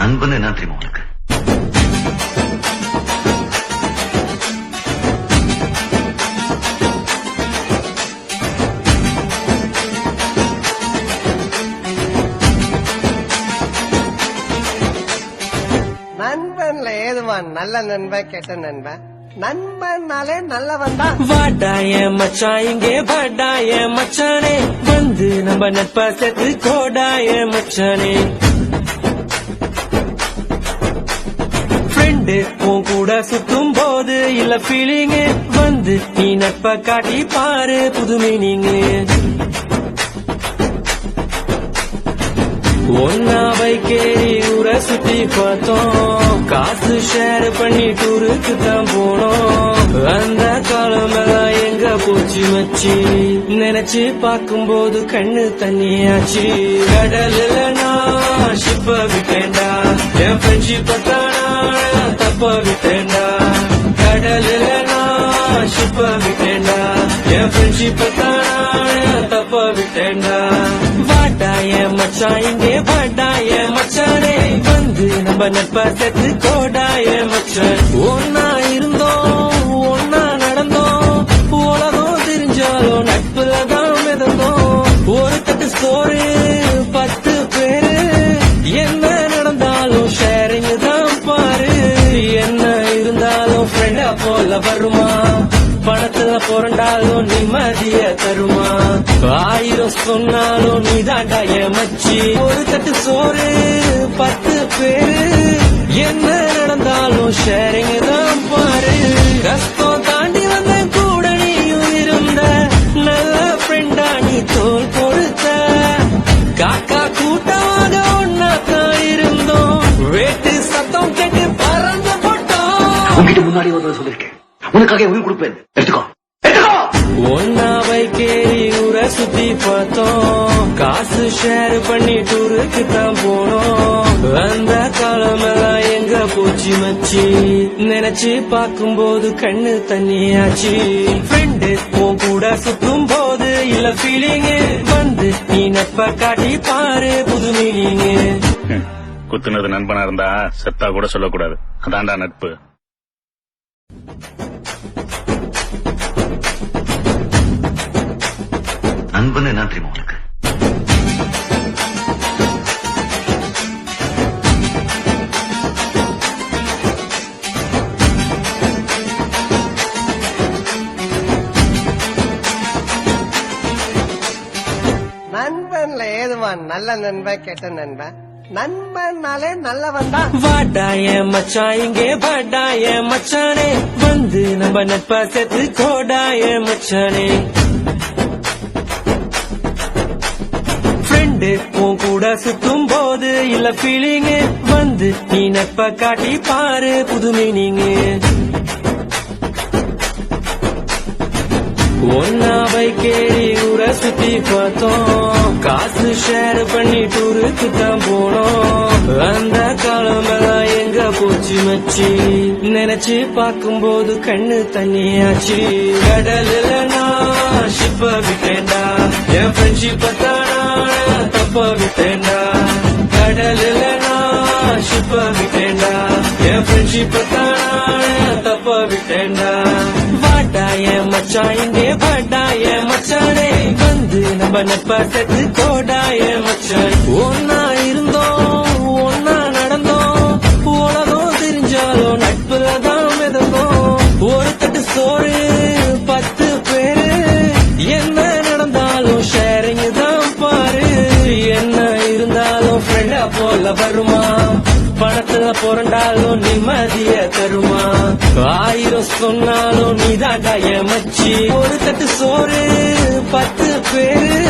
நண்பன் என்ன தெரியுமா உனக்கு? நண்பன்ல ஏதுவான் நல்ல நண்பன் கெட்ட நண்பன்? நண்பன்னாலே நல்லவன் தான். வாடாய மச்சான் இங்கே வாடாய மச்சானே, வந்து நம்ம நட்பா சேர்த்து கோடாய மச்சானே. ஃப்ரெண்டு உன் கூட சுத்தும் போது இல்ல ஃபீலிங்கு, வந்து நீ நட்பா காட்டி பாரு புது மீனிங்கு. ஒன்னா பைக்கேறி ஊரை சுத்தி பார்த்தோம், காசு ஷேர் பண்ணி டூருக்கு தான் போனோம். அந்த காலமெல்லாம் எங்க போச்சு மச்சி, நினைச்சு பார்க்கும்போது கண்ணு தண்ணியாச்சு. கடல்ல நான் ஷிப்ப விட்டேன்டா, என் ஃப்ரெண்ட்ஷிப்ப தானா தப்ப விட்டேன்டா. கடல்ல நான் ஷிப்ப விட்டேன்டா, என் ஃப்ரெண்ட்ஷிப்ப தானா தப்ப விட்டேன்டா. வாடாய மச்சான் இங்கே வாடாய மச்சானே, வந்து நம்ம நட்பா சேர்த்து கோடாய மச்சான். ஒன்னா இருந்தோம் ஒன்னா நடந்தோம், உலகம் தெரிஞ்சாலும் நட்புல தான் மிதந்தோம். ஒரு தட்டு சோறு 10 பேரு, என்ன நடந்தாலும் ஷேரிங் தான் பாரு. என்ன இருந்தாலும் ஃப்ரெண்டா போல வருமா, பணத்துல புரண்டாலும் நிம்மதிய தருமா. 1000 சொன்னாலும் நீ தாண்டா என் மச்சி. ஒரு தட்டு சோறு 10 பேரு, என்ன நடந்தாலும் ஷேரிங் தான் பாரு. கஷ்டம் தாண்டி வந்த கூட நீயும் இருந்த, நல்ல ஃப்ரெண்டா நீ தோல் கொடுத்த. காக்கா கூட்டமாக ஒன்னா தான் இருந்தோம், வேட்டு சத்தம் கேட்டு பறந்து போட்டோம். உங்ககிட்ட முன்னாடி ஒரு தடவை சொல்லிருக்கேன், உனக்காக உயிர் கொடுப்பேன், எடுத்துக்கோ. ஒன்னா பைக்கேறி ஊரை சுத்தி பார்த்தோம், காசு ஷேர் பண்ணி டூருக்கு தான் போனோம். அந்த காலமெல்லாம் எங்க போச்சு மச்சி, நினைச்சு பார்க்கும்போது கண்ணு தண்ணியாச்சு. ஃப்ரெண்டு உன் கூட சுத்தும் போது இல்ல ஃபீலிங்கு, வந்து நீ நட்ப காட்டி பாரு புது மீனிங்கு. குத்துனது நண்பனா இருந்தா செத்தா கூட சொல்லக்கூடாது, அதான்டா நட்பு. நண்பன் என்ன தெரியுமா உனக்கு? நண்பன்ல ஏதுவான் நல்ல நண்பன் கெட்ட நண்பன்? நண்பன்னாலே நல்லவன் தான். வாடாய மச்சான் இங்கே வாடாய மச்சானே, வந்து நம்ம நட்பா சேர்த்து கோடாய மச்சானே. ஃப்ரெண்டு உன் கூட சுத்தும் போது இல்ல ஃபீலிங்கு, வந்து நீ நட்ப காட்டி பாரு புது மீனிங்கு. ஒன்னா பைக்கேறி ஊரை சுத்தி பார்த்தோம், காசு ஷேர் பண்ணி டூருக்கு தான் போனோம். அந்த காலமெல்லாம் எங்க போச்சு மச்சி, நினைச்சு பார்க்கும்போது கண்ணு தண்ணியாச்சு. கடல்ல நான் ஷிப்ப விட்டேன்டா, என் ஃப்ரெண்ட்ஷிப்ப தானா தப்ப விட்டேன்டா. கடல்ல நான் ஷிப்ப விட்டேன்டா, என் ஃப்ரெண்ட்ஷிப்ப தானா தப்ப விட்டேன்டா. வாடாய மச்சான் இங்கே வாடாய மச்சானே, வந்து நம்ம நட்பா சேர்த்து கோடாய மச்சான். ஒன்னா இருந்தோம் ஒன்னா நடந்தோம், உலகம் தெரிஞ்சாலும் நட்புல தான் மிதந்தோம். ஒரு தட்டு சோறு 10 பேரு, என்ன நடந்தாலும் ஷேரிங் தான் பாரு. என்ன இருந்தாலும் ஃப்ரெண்டா போல வருமா, பணத்துல புரண்டாலும் நிம்மதிய தருமா. 1000 சொன்னாலும் நீ தாண்டா என் மச்சி. ஒரு தட்டு சோறு 10 பேரு,